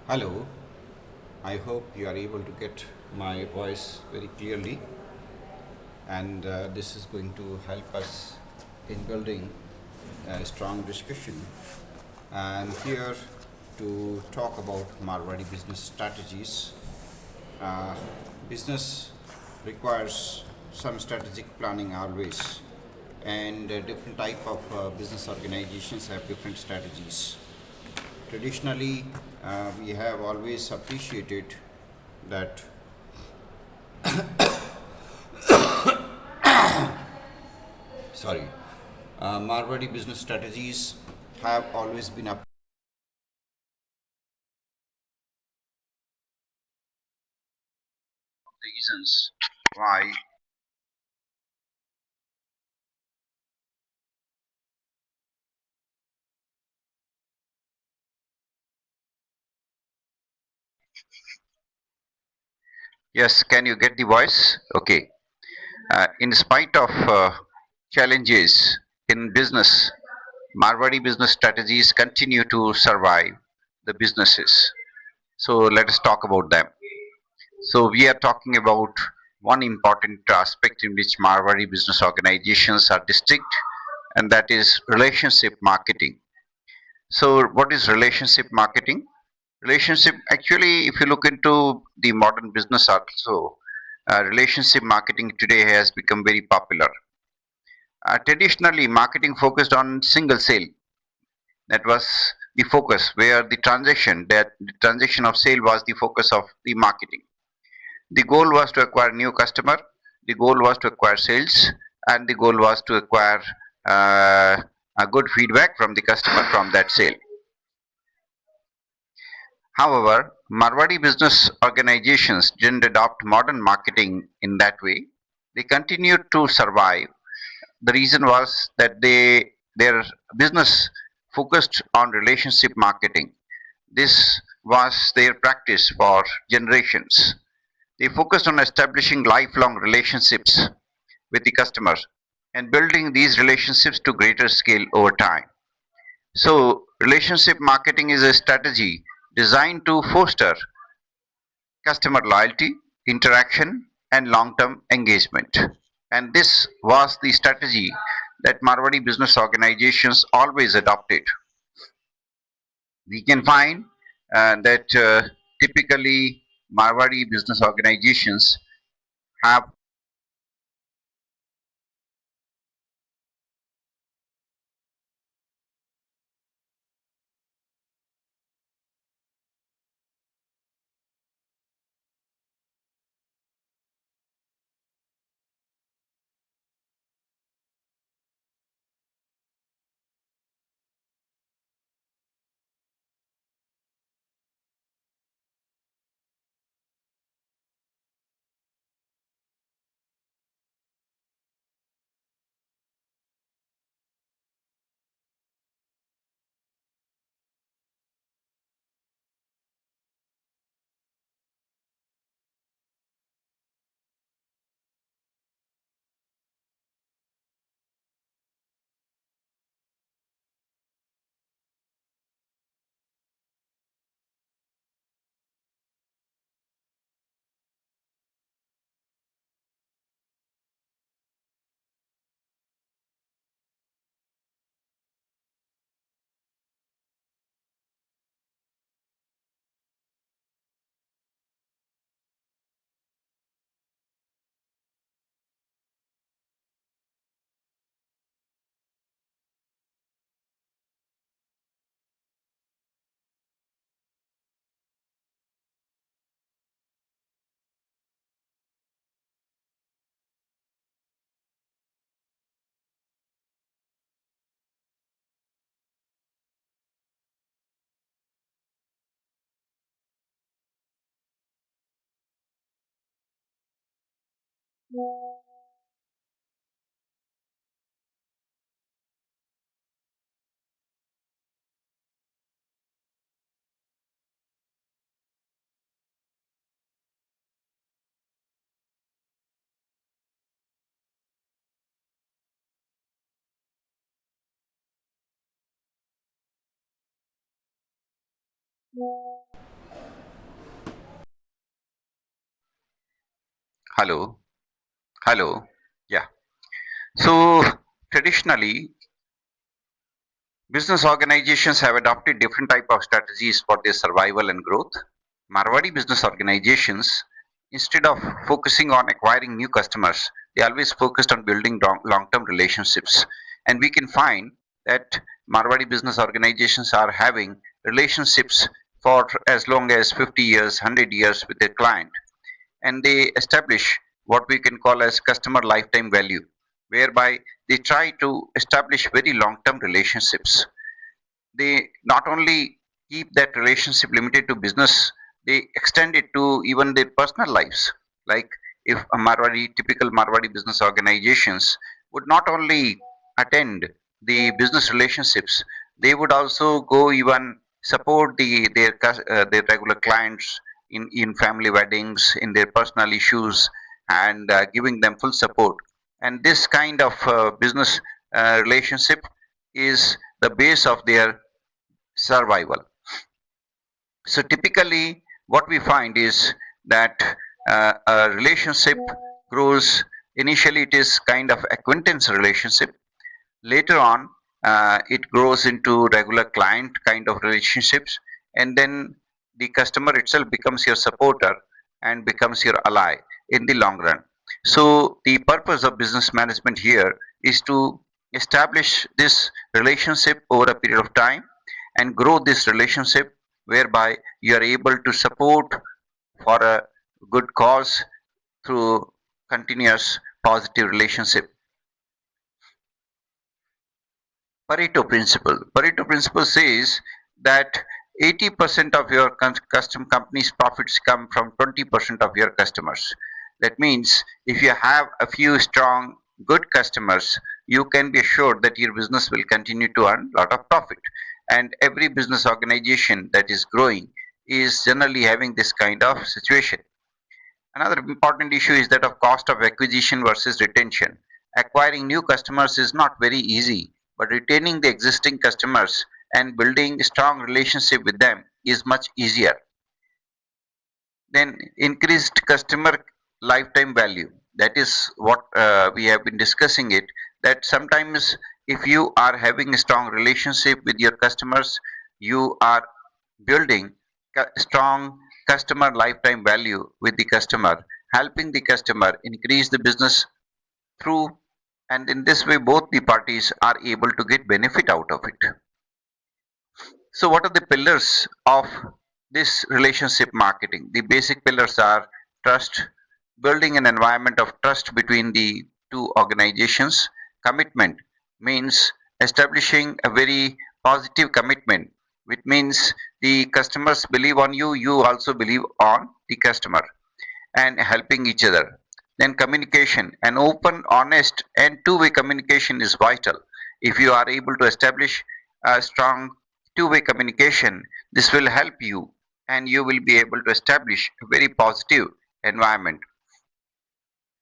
Hello, I hope you are able to get my voice very clearly, and this is going to help us in building a strong discussion. And here to talk about Marwari business strategies. Uh, Business requires some strategic planning always, and different type of business organizations have different strategies. Traditionally, we have always appreciated that sorry, Marwari business strategies have always been up reasons why. Yes, can you get the voice? Okay. In spite of challenges in business, Marwari business strategies continue to survive the businesses. So let us talk about them. So we are talking about one important aspect in which Marwari business organizations are distinct, and that is relationship marketing. So what is relationship marketing? Relationship, actually, if you look into the modern business also, relationship marketing today has become very popular. Traditionally, marketing focused on single sale. That was the focus, where the transaction of sale was the focus of the marketing. The goal was to acquire new customer, the goal was to acquire sales, and the goal was to acquire uh, a good feedback from the customer from that sale. However, Marwadi business organizations didn't adopt modern marketing in that way. They continued to survive. The reason was that their business focused on relationship marketing. This was their practice for generations. They focused on establishing lifelong relationships with the customers and building these relationships to greater scale over time. So, relationship marketing is a strategy designed to foster customer loyalty, interaction, and long term engagement. And this was the strategy that Marwari business organizations always adopted. We can find that typically Marwari business organizations have. Hello, hello. Yeah. So traditionally, business organizations have adopted different type of strategies for their survival and growth. Marwari business organizations, instead of focusing on acquiring new customers, they always focused on building long-term relationships. And we can find that Marwari business organizations are having relationships for as long as 50 years, 100 years with their client, and they establish what we can call as customer lifetime value, whereby they try to establish very long-term relationships. They not only keep that relationship limited to business, they extend it to even their personal lives. Like if a typical Marwari business organizations would not only attend the business relationships, they would also go even support their regular clients in family weddings, in their personal issues, and giving them full support. And this kind of business relationship is the base of their survival. So typically, what we find is that a relationship grows. Initially, it is kind of acquaintance relationship. Later on, it grows into regular client kind of relationships, and then the customer itself becomes your supporter and becomes your ally in the long run. So the purpose of business management here is to establish this relationship over a period of time and grow this relationship, whereby you are able to support for a good cause through continuous positive relationship. Pareto principle says that 80% of your custom company's profits come from 20% of your customers. That means if you have a few strong, good customers, you can be assured that your business will continue to earn a lot of profit. And every business organization that is growing is generally having this kind of situation. Another important issue is that of cost of acquisition versus retention. Acquiring new customers is not very easy, but retaining the existing customers and building strong relationship with them is much easier. Then increased customer lifetime value. That is what we have been discussing it. That sometimes if you are having a strong relationship with your customers, you are building strong customer lifetime value with the customer, helping the customer increase the business through, and in this way both the parties are able to get benefit out of it. So what are the pillars of this relationship marketing? The basic pillars are trust, building an environment of trust between the two organizations. Commitment means establishing a very positive commitment, which means the customers believe on you, you also believe on the customer, and helping each other. Then communication, an open, honest, and two-way communication is vital. If you are able to establish a strong two-way communication, this will help you, and you will be able to establish a very positive environment.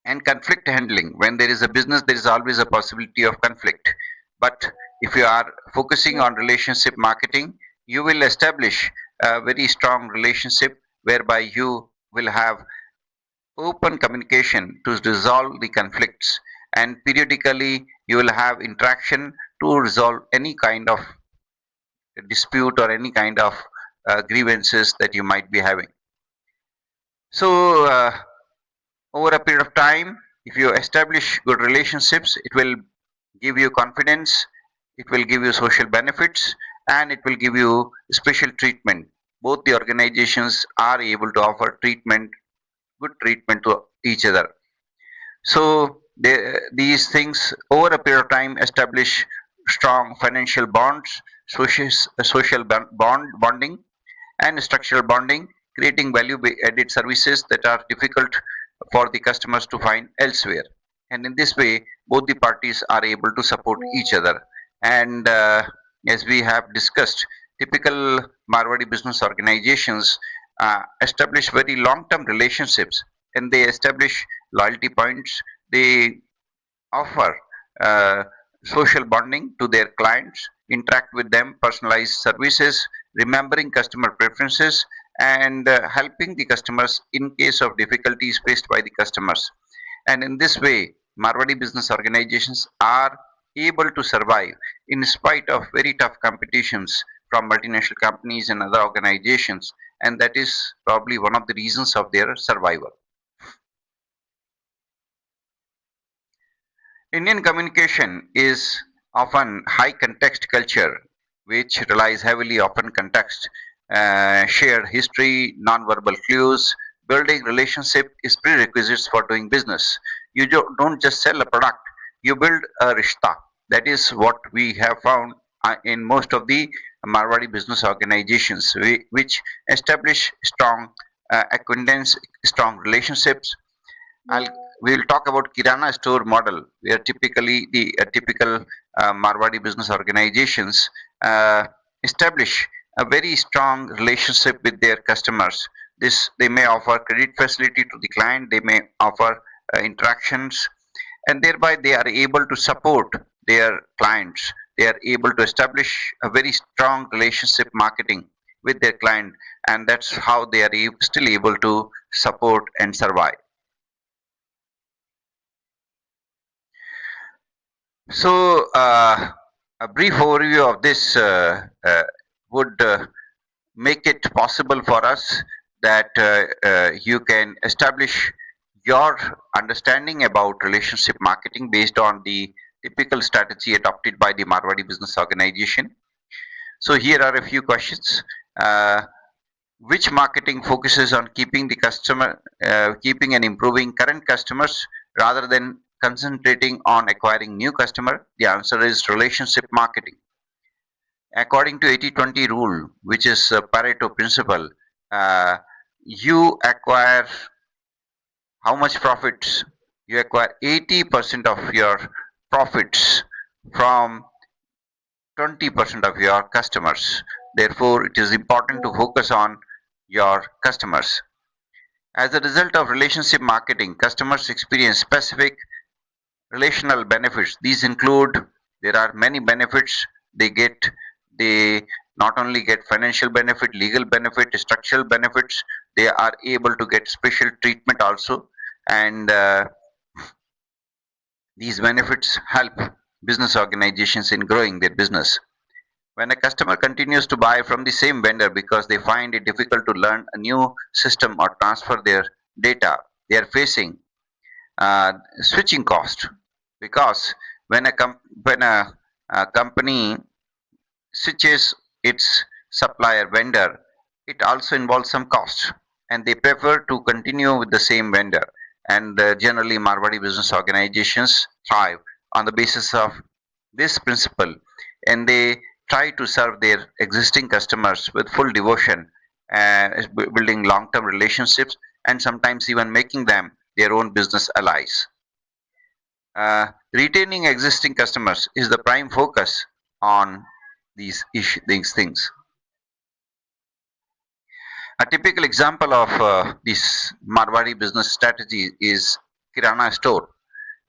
And conflict handling, when there is a business, there is always a possibility of conflict. But if you are focusing on relationship marketing, you will establish a very strong relationship whereby you will have open communication to resolve the conflicts, and periodically you will have interaction to resolve any kind of dispute or any kind of grievances that you might be having. So over a period of time, if you establish good relationships, it will give you confidence, it will give you social benefits, and it will give you special treatment. Both the organizations are able to offer treatment, good treatment to each other. So these things over a period of time establish strong financial bonds, social bonding, and structural bonding, creating value added services that are difficult for the customers to find elsewhere. And in this way, both the parties are able to support each other. And as we have discussed, typical Marwadi business organizations establish very long term relationships, and they establish loyalty points. They offer uh, social bonding to their clients, interact with them, personalized services, remembering customer preferences, and helping the customers in case of difficulties faced by the customers. And in this way, Marwadi business organizations are able to survive in spite of very tough competitions from multinational companies and other organizations, and that is probably one of the reasons of their survival. Indian communication is often high context culture, which relies heavily on context, shared history, nonverbal clues. Building relationship is prerequisites for doing business. You don't just sell a product; you build a rishta. That is what we have found in most of the Marwari business organizations, which establish strong acquaintance, strong relationships. I'll we will talk about Kirana store model, where typically the typical Marwadi business organizations establish a very strong relationship with their customers. This they may offer credit facility to the client, they may offer interactions, and thereby they are able to support their clients. They are able to establish a very strong relationship marketing with their client, and that's how they are still able to support and survive. So, a brief overview of this would make it possible for us that you can establish your understanding about relationship marketing based on the typical strategy adopted by the Marwadi business organization. So, here are a few questions. Uh, which marketing focuses on keeping the customer, keeping and improving current customers rather than concentrating on acquiring new customer? The answer is relationship marketing. According to 80-20 rule, which is a Pareto principle, uh, you acquire how much profits? You acquire 80% of your profits from 20% of your customers. Therefore, it is important to focus on your customers. As a result of relationship marketing, customers experience specific relational benefits. These include there are many benefits they get. They not only get financial benefit, legal benefit, structural benefits. They are able to get special treatment also, and these benefits help business organizations in growing their business. When a customer continues to buy from the same vendor because they find it difficult to learn a new system or transfer their data, they are facing switching cost, because when a company switches its supplier vendor, it also involves some cost, and they prefer to continue with the same vendor. And generally, Marwadi business organizations thrive on the basis of this principle, and they try to serve their existing customers with full devotion, building long-term relationships, and sometimes even making them their own business allies. Retaining existing customers is the prime focus on these things. A typical example of this Marwari business strategy is Kirana store.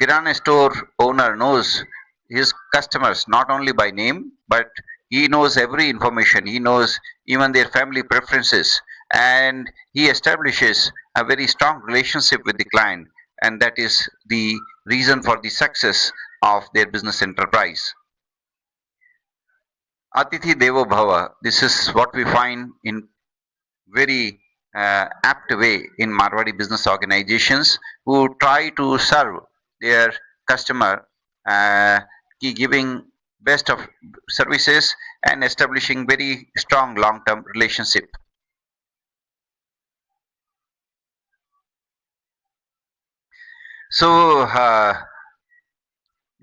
Kirana store owner knows his customers not only by name, but he knows every information. He knows even their family preferences, and he establishes a very strong relationship with the client, and that is the reason for the success of their business enterprise. Atithi Devo Bhava. This is what we find in very apt way in Marwadi business organizations who try to serve their customer, uh, giving best of services and establishing very strong long-term relationship. So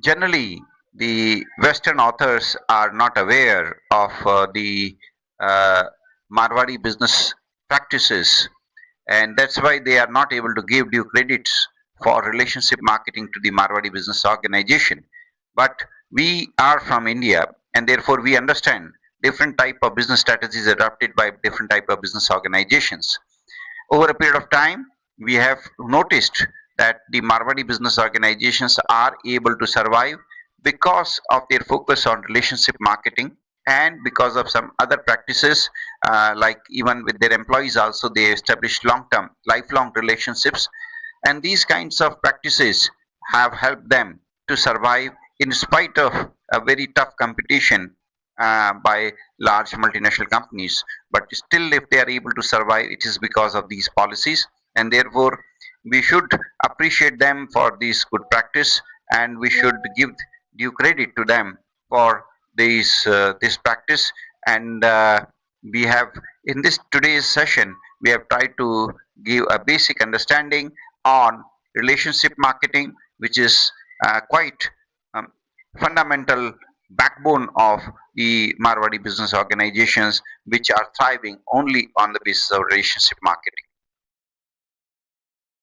generally, the Western authors are not aware of the uh, Marwadi business practices, and that's why they are not able to give due credits for relationship marketing to the Marwadi business organization. But we are from India, and therefore we understand different type of business strategies adopted by different type of business organizations. Over a period of time, we have noticed that the Marwadi business organizations are able to survive because of their focus on relationship marketing and because of some other practices, like even with their employees also, they establish long-term, lifelong relationships, and these kinds of practices have helped them to survive in spite of a very tough competition by large multinational companies. But still, if they are able to survive, it is because of these policies, and therefore we should appreciate them for this good practice, and we should give due credit to them for this practice. And we have, in this today's session, we have tried to give a basic understanding on relationship marketing, which is quite um, fundamental backbone of the Marwari business organizations, which are thriving only on the basis of relationship marketing.